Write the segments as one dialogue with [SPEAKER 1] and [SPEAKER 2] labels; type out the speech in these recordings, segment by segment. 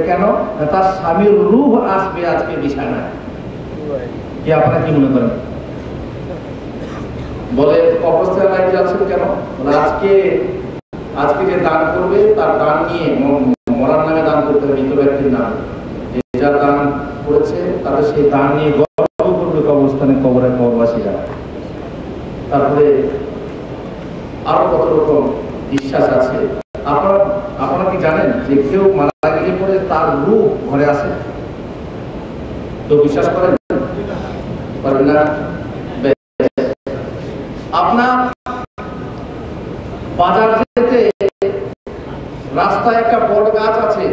[SPEAKER 1] কেন? তার স্বামীর রূহ আসবে আজকে বিছানায়। কি আপনারা কি মনে করেন? বলে কবরস্থানে লাইন যাচ্ছেন কেন? আজকে যে দান করবে তার দান নিয়ে মরার নামে দান করতে হবে, মৃত ব্যক্তির নাম। যা দান করেছে তাদের সেই দান নিয়ে গর্ব করবে কবরস্থানে, কবরবাসীরা। তারপরে আরো কত রকম বিশ্বাস আছে। আপনারা কি জানেন যে কেউ মারা গেলে পরে তার রূহ ঘরে আসে? তো বিশ্বাস করেন না? আপনার বাজার যেতে রাস্তায় একটা বট গাছ আছে,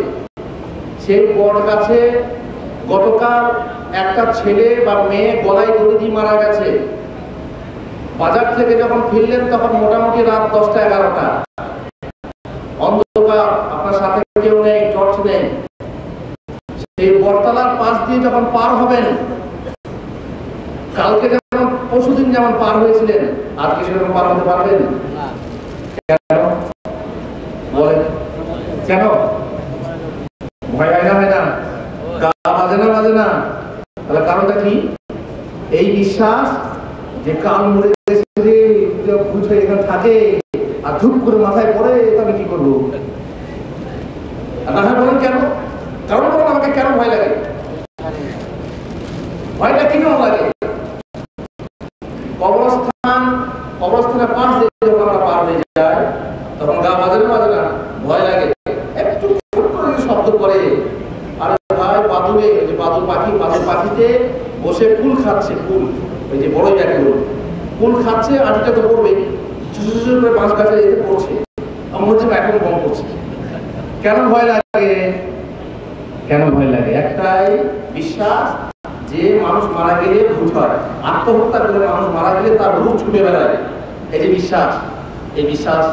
[SPEAKER 1] সেই বট গাছে গতকাল একটা ছেলে বা মেয়ে গলায় দড়ি দিয়ে মারা গেছে। বাজার থেকে যখন ফিরলেন তখন মোটামুটি রাত 10টা-11টা, অন্ধকার, আপনার সাথে কেউ নেই, টর্চ নেই। সেই বটতলার পাশ দিয়ে যখন পার হবেন, কালকে যেমন পরশুদিন যেমন পার হয়েছিলেন, আজকে সেরকম পার হতে পারবেন? কেন বলেন? কেন ভয় হয় না? গা বাজে না? তাহলে কারণটা কি? এই বিশ্বাস যে কাল মরে গেছে, ভূত হয়ে এখানে থাকে আর ধূপ করে মাথায় পড়ে, আমি কি করবো? বলেন কেন? কারণ বলুন আমাকে কেন ভয় লাগে? ভয়টা কি কেমন লাগে? কবরস্থানের পাশ দিয়ে যখন আমরা পার হয়ে যাই তখন গা বাজে না? ভয় লাগে। একটু শব্দ করে, আরে ভাই বাদুড়ে, যে বাদুর পাখিতে বসে ফুল খাচ্ছে, ফুল, ওই যে বড় ব্যাগগুলো ফুল খাচ্ছে, আটিটা তো পড়বে, করে বাঁশ গাছে যেতে পড়ছে, আমার হচ্ছে এখন কম করছে। কেন ভয় লাগে? একটাই বিশ্বাস যে মানুষ মারা গেলে ভূত হয়, আত্মহত্যা করে মানুষ মারা গেলে তার রূহ ছুটে বেড়ায়। এই যে বিশ্বাস, এই বিশ্বাস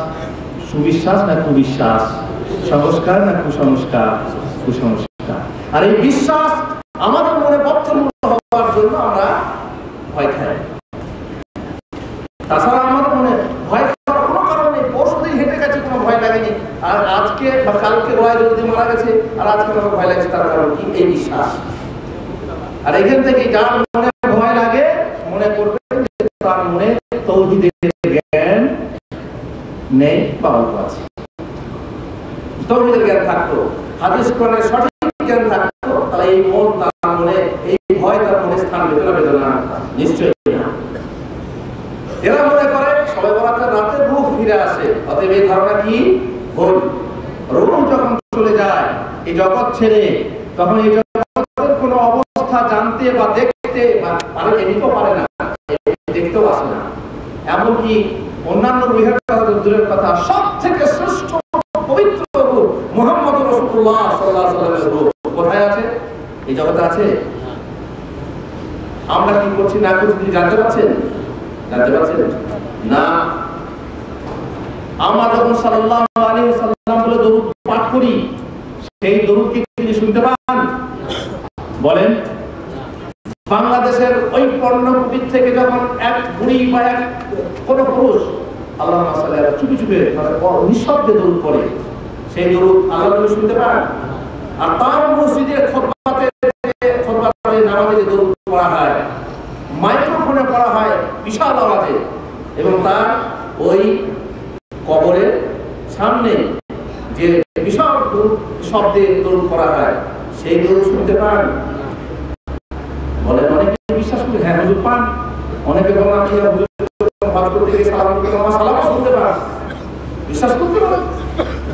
[SPEAKER 1] সুবিশ্বাস না কুবিশ্বাস? সংস্কার না কুসংস্কার? কুসংস্কার। আর এই বিশ্বাস আমাদের মনে বদ্ধমূল হওয়ার জন্য আমরা ভয় খাই। তাছাড়া আমাদের মনে ভয় খাওয়ার কোনো কারণ নেই। পরশুদিন হেঁটে গেছে, কোনো ভয় লাগেনি, আর আজকে বা কালকে গলায় দড়ি মারা গেছে আর আজকে আমার ভয় লাগছে। তার কারণ কি? এই বিশ্বাস। আর এখান থেকে যার মনে ভয় লাগে, মনে করবেন যে তার মনে তাওহীদের জ্ঞান নেই বা অল্প আছে। তাওহীদের জ্ঞান থাকতো, হাদিস কোরআনের সঠিক জ্ঞান থাকতো, তাহলে এই মন তার মনে, এই ভয় তার মনে স্থান পেত না? নিশ্চয়ই না। এরা মনে করে সবে বরাতের রাতে রূহ ফিরে আসে, অতএব এই ধারণা কি? ভুল। রূহ যখন চলে যায় এই জগৎ ছেড়ে, তখন এই জগতের কোনো অবস্থা জানতে বা দেখতে পারে, এমনিতেও পারে না, দেখতেও আসে না। এমনকি অন্যান্য রূহের কথা দূরের কথা, সব থেকে শ্রেষ্ঠ পবিত্র রূহ মুহাম্মদ রাসূলুল্লাহ সাল্লাল্লাহু আলাইহি ওয়াসাল্লামের রূহ কোথায় আছে? এই জগতে আছে। আমরা কি করছি না করছি জানতে পারছেন না? আমরা যখন সাল্লাল্লাহু আলাইহি ওয়াসাল্লাম বলে দরুদ পাঠ করি, সেই দরুদ কি তিনি শুনতে পান? বলেন। বাংলাদেশের ওই পর্ণকুটির থেকে যখন এক বুড়ি বা এক কোন পুরুষ আল্লাহুম্মা সাল্লি আলা চুপি মানে নিঃশব্দে দরুদ পড়ে, সেই দরুদ আল্লাহ নবী শুনতে পান। আর তার মসজিদে খুতবাতে নামাজে যে দরুদ পড়া হয়, মাইক্রোফোনে পড়া হয় বিশাল আওয়াজে, এবং তার ওই কবরের সামনে যে বিশাল শব্দে দরুদ পড়া হয়, সেই দরুদ শুনতে পান? বলে অনেকে বিশ্বাস করে, হ্যাঁ হুজুর পান। অনেকে বলেন আমি হজ করতে গিয়ে সালাম করতে আমার সালামও শুনতে পান, বিশ্বাস করতে পারেন।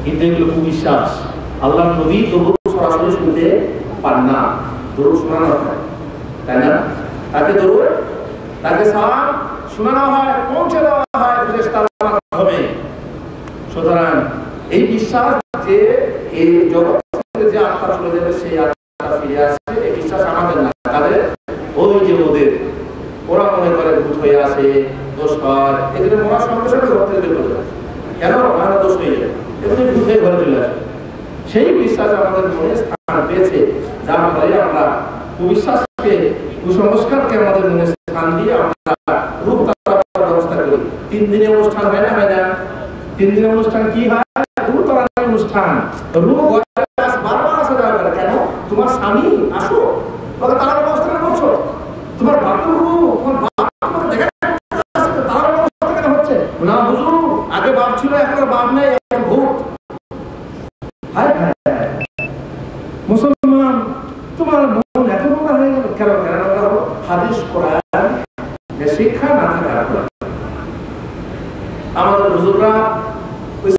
[SPEAKER 1] কিন্তু এগুলো কুবিশ্বাস। আল্লাহর নবী দরুদ সরাসরি শুনতে পান না, দরুদ শোনানো হয়, তাই না? তাকে দরুদ, তাকে সালাম শোনানো হয়, পৌঁছে দেওয়া হয় ফেরেশতার মাধ্যমে। সুতরাং এই বিশ্বাস যে এই জগৎ থেকে যে আত্মা চলে যাবে, সেই আত্মা ফিরে আসবে, এই বিশ্বাস আমাদের না। তাদের ওই যে ওদের, ওরা মনে করে ভূত হয়ে আসে, দোষ হয়, এদের মরার সঙ্গে সঙ্গে ঘর থেকে বের করে যায়। কেন? ওরা দোষ হয়ে যায়, এগুলো ভূত হয়ে ঘরে চলে আসে। সেই বিশ্বাস আমাদের মনে স্থান পেয়েছে, যার ফলে আমরা কুবিশ্বাসকে, কুসংস্কারকে আমাদের মনে স্থান দিয়ে আমরা রূপ তাড়ানোর ব্যবস্থা করি। 3 দিনের অনুষ্ঠান হয় না? 3 দিনের অনুষ্ঠান কি হয়? রূপ তাড়ানোর অনুষ্ঠান। রূপ বারবার আসা যাবে না, তোমার স্বামী আসো, তোকে তার ব্যবস্থা কেন করছো? তোমার বাপেরও তোমার বাপ তোমাকে দেখে তার ব্যবস্থা কেন হচ্ছে? না হুজুর, আগে বাপ ছিল, এখন বাপ নেই, এখন ভূত। হায় হায় মুসলমান, তোমার মন এত নোংরা হয়ে গেল কেন? কেন নোংরা হলো? হাদিস কোরআন শিক্ষা না থাকার কারণে। আমাদের হুজুররা